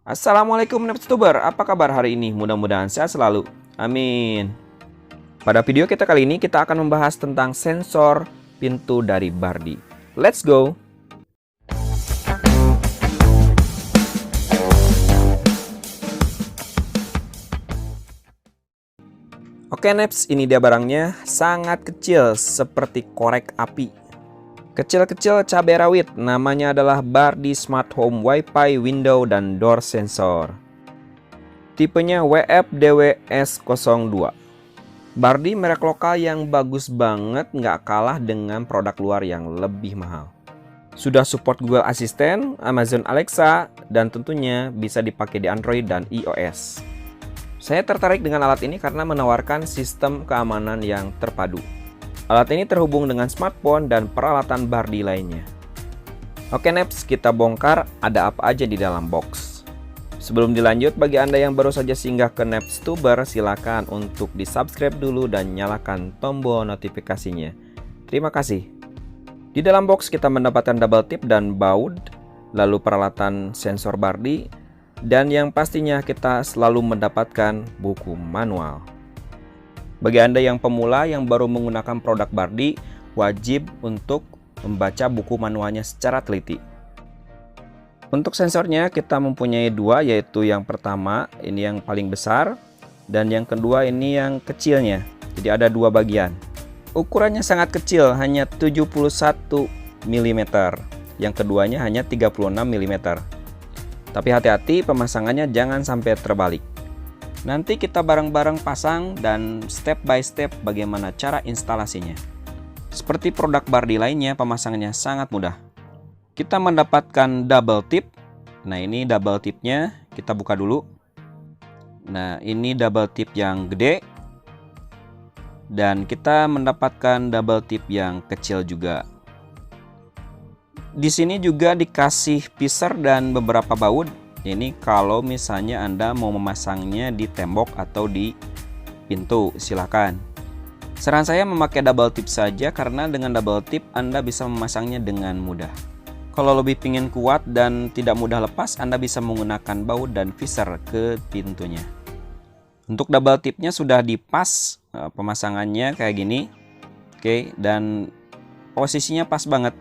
Assalamualaikum Nepstuber, apa kabar hari ini? Mudah-mudahan sehat selalu. Amin. Pada video kita kali ini kita akan membahas tentang sensor pintu dari Bardi. Let's go! Oke Neps, ini dia barangnya. Sangat kecil, seperti korek api. Kecil-kecil cabai rawit, namanya adalah Bardi Smart Home Wi-Fi Window dan Door Sensor. Tipenya WF-DW-S02. Bardi merek lokal yang bagus banget, nggak kalah dengan produk luar yang lebih mahal. Sudah support Google Assistant, Amazon Alexa, dan tentunya bisa dipakai di Android dan iOS. Saya tertarik dengan alat ini karena menawarkan sistem keamanan yang terpadu. Alat ini terhubung dengan smartphone dan peralatan Bardi lainnya. Oke Neps, kita bongkar ada apa aja di dalam box. Sebelum dilanjut, bagi Anda yang baru saja singgah ke Nepstuber, silakan untuk di-subscribe dulu dan nyalakan tombol notifikasinya. Terima kasih. Di dalam box kita mendapatkan double tip dan baud, lalu peralatan sensor Bardi, dan yang pastinya kita selalu mendapatkan buku manual. Bagi Anda yang pemula yang baru menggunakan produk Bardi, wajib untuk membaca buku manualnya secara teliti. Untuk sensornya kita mempunyai dua, yaitu yang pertama ini yang paling besar dan yang kedua ini yang kecilnya. Jadi ada dua bagian. Ukurannya sangat kecil, hanya 71 mm. Yang keduanya hanya 36 mm. Tapi hati-hati pemasangannya jangan sampai terbalik. Nanti kita bareng-bareng pasang dan step by step bagaimana cara instalasinya. Seperti produk Bardi lainnya, pemasangannya sangat mudah. Kita mendapatkan double tip. Nah, ini double tipnya, kita buka dulu. Nah, ini double tip yang gede. Dan kita mendapatkan double tip yang kecil juga. Di sini juga dikasih pisar dan beberapa baut. Ini kalau misalnya Anda mau memasangnya di tembok atau di pintu, silakan. Saran saya memakai double tip saja karena dengan double tip Anda bisa memasangnya dengan mudah. Kalau lebih ingin kuat dan tidak mudah lepas, Anda bisa menggunakan baut dan visor ke pintunya. Untuk double tipnya sudah dipas pemasangannya kayak gini. Oke, dan posisinya pas banget.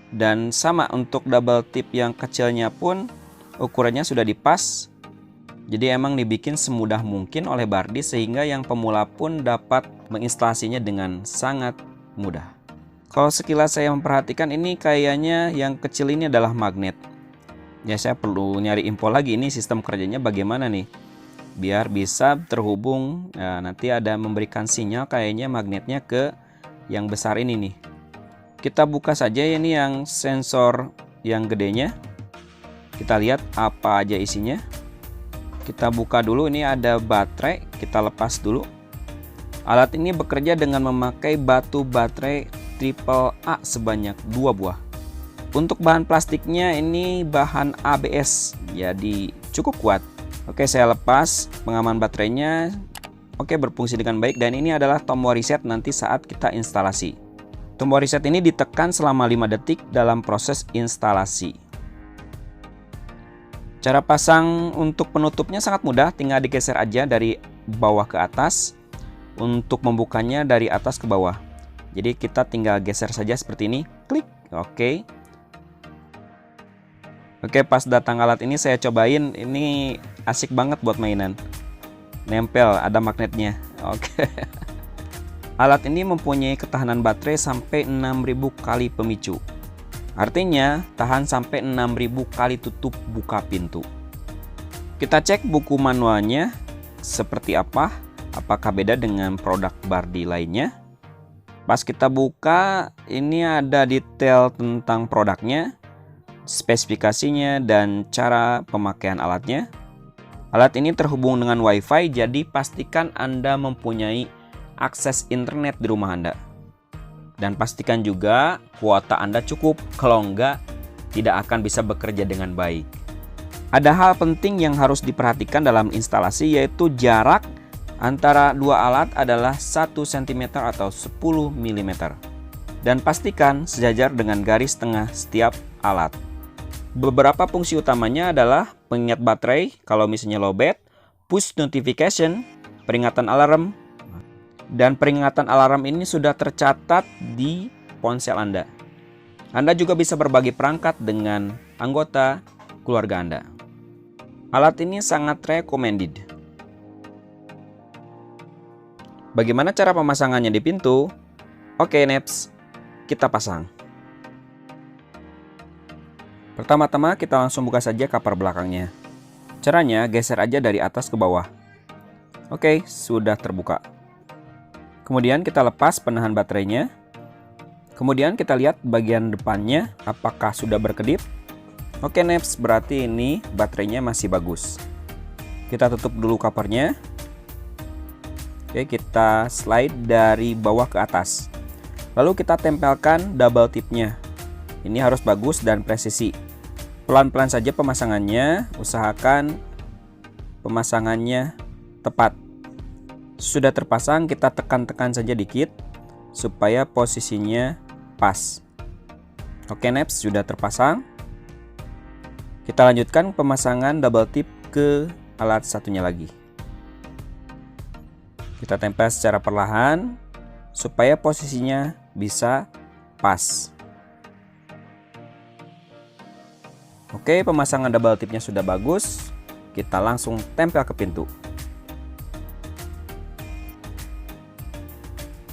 Dan sama untuk double tip yang kecilnya pun ukurannya sudah dipas. Jadi emang dibikin semudah mungkin oleh Bardi sehingga yang pemula pun dapat menginstalasinya dengan sangat mudah. Kalau sekilas saya memperhatikan ini kayaknya yang kecil ini adalah magnet. Ya saya perlu nyari info lagi ini sistem kerjanya bagaimana nih. Biar bisa terhubung, nanti ada memberikan sinyal kayaknya magnetnya ke yang besar ini nih. Kita buka saja ini yang sensor yang gedenya. Kita lihat apa aja isinya. Kita buka dulu, ini ada baterai, kita lepas dulu. Alat ini bekerja dengan memakai batu baterai AAA sebanyak 2 buah. Untuk bahan plastiknya ini bahan ABS, jadi cukup kuat. Oke, saya lepas pengaman baterainya. Oke, berfungsi dengan baik dan ini adalah tombol reset nanti saat kita instalasi. Tombol reset ini ditekan selama 5 detik dalam proses instalasi. Cara pasang untuk penutupnya sangat mudah, tinggal digeser aja dari bawah ke atas. Untuk membukanya dari atas ke bawah. Jadi kita tinggal geser saja seperti ini, klik, oke. Oke, pas datang alat ini saya cobain, ini asik banget buat mainan. Nempel, ada magnetnya, oke. Alat ini mempunyai ketahanan baterai sampai 6000 kali pemicu. Artinya tahan sampai 6000 kali tutup buka pintu. Kita cek buku manualnya seperti apa. Apakah beda dengan produk Bardi lainnya? Pas kita buka, ini ada detail tentang produknya, spesifikasinya, dan cara pemakaian alatnya. Alat ini terhubung dengan Wi-Fi, jadi pastikan Anda mempunyai akses internet di rumah Anda. Dan pastikan juga kuota Anda cukup, kalau enggak tidak akan bisa bekerja dengan baik. Ada hal penting yang harus diperhatikan dalam instalasi, yaitu jarak antara dua alat adalah 1 cm atau 10 mm. Dan pastikan sejajar dengan garis tengah setiap alat. Beberapa fungsi utamanya adalah pengingat baterai kalau misalnya lowbat, push notification, peringatan alarm, dan peringatan alarm ini sudah tercatat di ponsel Anda. Anda juga bisa berbagi perangkat dengan anggota keluarga Anda. Alat ini sangat recommended. Bagaimana cara pemasangannya di pintu? Oke, next, kita pasang. Pertama-tama kita langsung buka saja cover belakangnya. Caranya geser aja dari atas ke bawah. Oke, sudah terbuka. Kemudian kita lepas penahan baterainya. Kemudian kita lihat bagian depannya apakah sudah berkedip. Oke, next, berarti ini baterainya masih bagus. Kita tutup dulu covernya. Oke, kita slide dari bawah ke atas. Lalu kita tempelkan double tipnya. Ini harus bagus dan presisi. Pelan-pelan saja pemasangannya, usahakan pemasangannya tepat. Sudah terpasang, kita tekan-tekan saja dikit supaya posisinya pas. Oke, next, sudah terpasang. Kita lanjutkan pemasangan double tip ke alat satunya lagi. Kita tempel secara perlahan supaya posisinya bisa pas. Oke, pemasangan double tipnya sudah bagus. Kita langsung tempel ke pintu.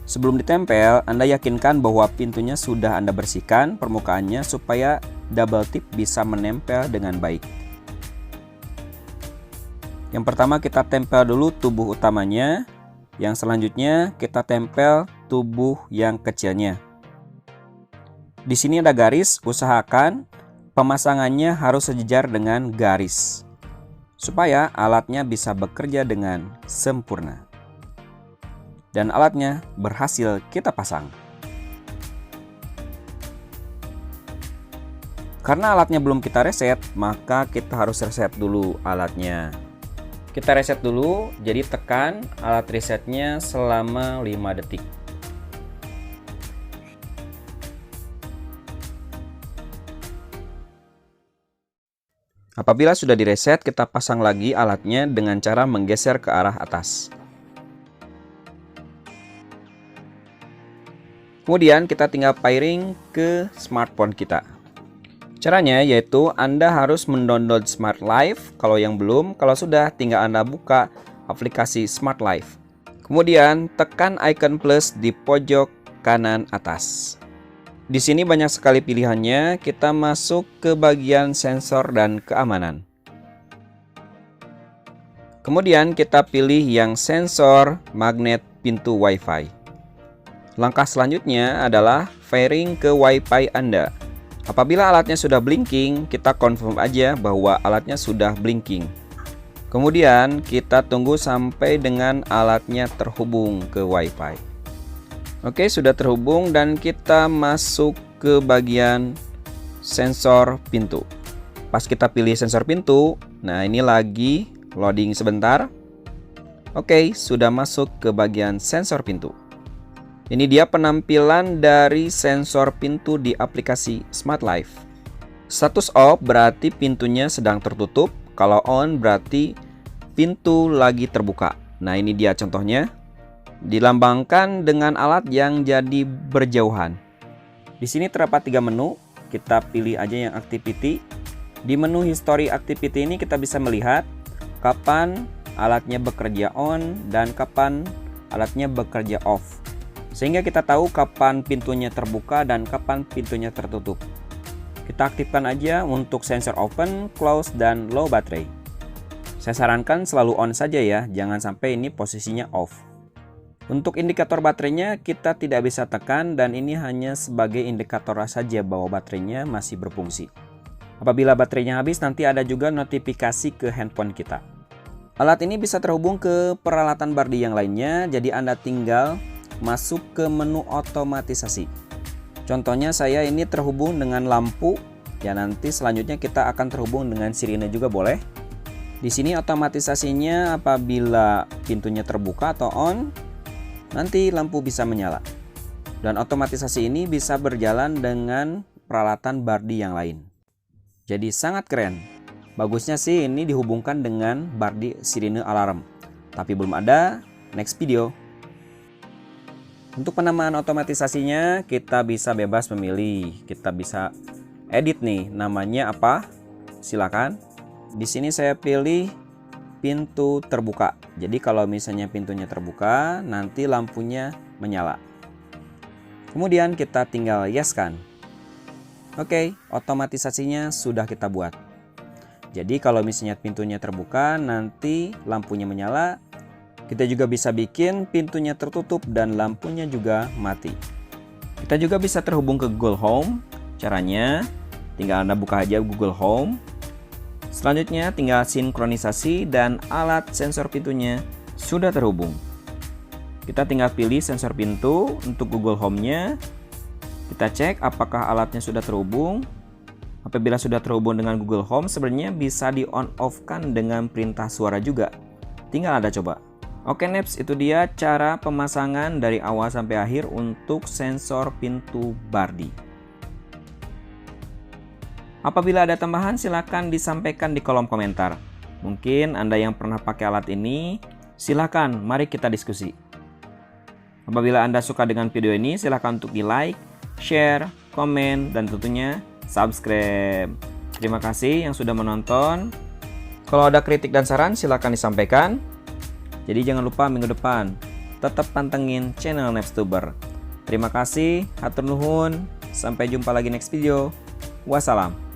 Sebelum ditempel, Anda yakinkan bahwa pintunya sudah Anda bersihkan permukaannya supaya double tip bisa menempel dengan baik. Yang pertama kita tempel dulu tubuh utamanya. Yang selanjutnya kita tempel tubuh yang kecilnya. Di sini ada garis, usahakan pemasangannya harus sejajar dengan garis supaya alatnya bisa bekerja dengan sempurna. Dan alatnya berhasil kita pasang. Karena alatnya belum kita reset, maka kita harus reset dulu alatnya. Kita reset dulu, jadi tekan alat resetnya selama 5 detik. Apabila sudah direset, kita pasang lagi alatnya dengan cara menggeser ke arah atas. Kemudian kita tinggal pairing ke smartphone kita. Caranya yaitu Anda harus mendownload Smart Life. Kalau yang belum, kalau sudah tinggal Anda buka aplikasi Smart Life. Kemudian tekan icon plus di pojok kanan atas. Di sini banyak sekali pilihannya. Kita masuk ke bagian sensor dan keamanan. Kemudian kita pilih yang sensor magnet pintu Wi-Fi. Langkah selanjutnya adalah pairing ke Wi-Fi Anda. Apabila alatnya sudah blinking, kita confirm aja bahwa alatnya sudah blinking. Kemudian kita tunggu sampai dengan alatnya terhubung ke Wi-Fi. Oke, sudah terhubung dan kita masuk ke bagian sensor pintu. Pas kita pilih sensor pintu, nah ini lagi loading sebentar. Oke, sudah masuk ke bagian sensor pintu. Ini dia penampilan dari sensor pintu di aplikasi Smart Life. Status off berarti pintunya sedang tertutup. Kalau on berarti pintu lagi terbuka. Nah, ini dia contohnya. Dilambangkan dengan alat yang jadi berjauhan. Di sini terdapat 3 menu. Kita pilih aja yang activity. Di menu history activity ini kita bisa melihat kapan alatnya bekerja on dan kapan alatnya bekerja off. Sehingga kita tahu kapan pintunya terbuka dan kapan pintunya tertutup. Kita aktifkan aja untuk sensor open, close, dan low baterai. Saya sarankan selalu on saja ya, jangan sampai ini posisinya off. Untuk indikator baterainya kita tidak bisa tekan dan ini hanya sebagai indikator saja bahwa baterainya masih berfungsi. Apabila baterainya habis nanti ada juga notifikasi ke handphone kita. Alat ini bisa terhubung ke peralatan Bardi yang lainnya, jadi Anda tinggal masuk ke menu otomatisasi. Contohnya saya ini terhubung dengan lampu. Ya, nanti selanjutnya kita akan terhubung dengan sirine juga boleh. Di sini otomatisasinya apabila pintunya terbuka atau on, nanti lampu bisa menyala. Dan otomatisasi ini bisa berjalan dengan peralatan Bardi yang lain. Jadi sangat keren. Bagusnya sih ini dihubungkan dengan Bardi Sirine Alarm. Tapi belum ada, next video. Untuk penamaan otomatisasinya kita bisa bebas memilih. Kita bisa edit nih, namanya apa? Silakan. Di sini saya pilih pintu terbuka. Jadi kalau misalnya pintunya terbuka, nanti lampunya menyala. Kemudian kita tinggal yes-kan. Oke, otomatisasinya sudah kita buat. Jadi kalau misalnya pintunya terbuka, nanti lampunya menyala. Kita juga bisa bikin pintunya tertutup dan lampunya juga mati. Kita juga bisa terhubung ke Google Home. Caranya, tinggal Anda buka aja Google Home. Selanjutnya tinggal sinkronisasi dan alat sensor pintunya sudah terhubung. Kita tinggal pilih sensor pintu untuk Google Home-nya. Kita cek apakah alatnya sudah terhubung. Apabila sudah terhubung dengan Google Home, sebenarnya bisa di on-off-kan dengan perintah suara juga. Tinggal Anda coba. Oke Neps, itu dia cara pemasangan dari awal sampai akhir untuk sensor pintu Bardi. Apabila ada tambahan silakan disampaikan di kolom komentar. Mungkin Anda yang pernah pakai alat ini, silakan mari kita diskusi. Apabila Anda suka dengan video ini, silakan untuk di like, share, komen, dan tentunya subscribe. Terima kasih yang sudah menonton. Kalau ada kritik dan saran silakan disampaikan. Jadi jangan lupa minggu depan tetap pantengin channel Nepstuber. Terima kasih, hatur nuhun, sampai jumpa lagi next video. Wassalam.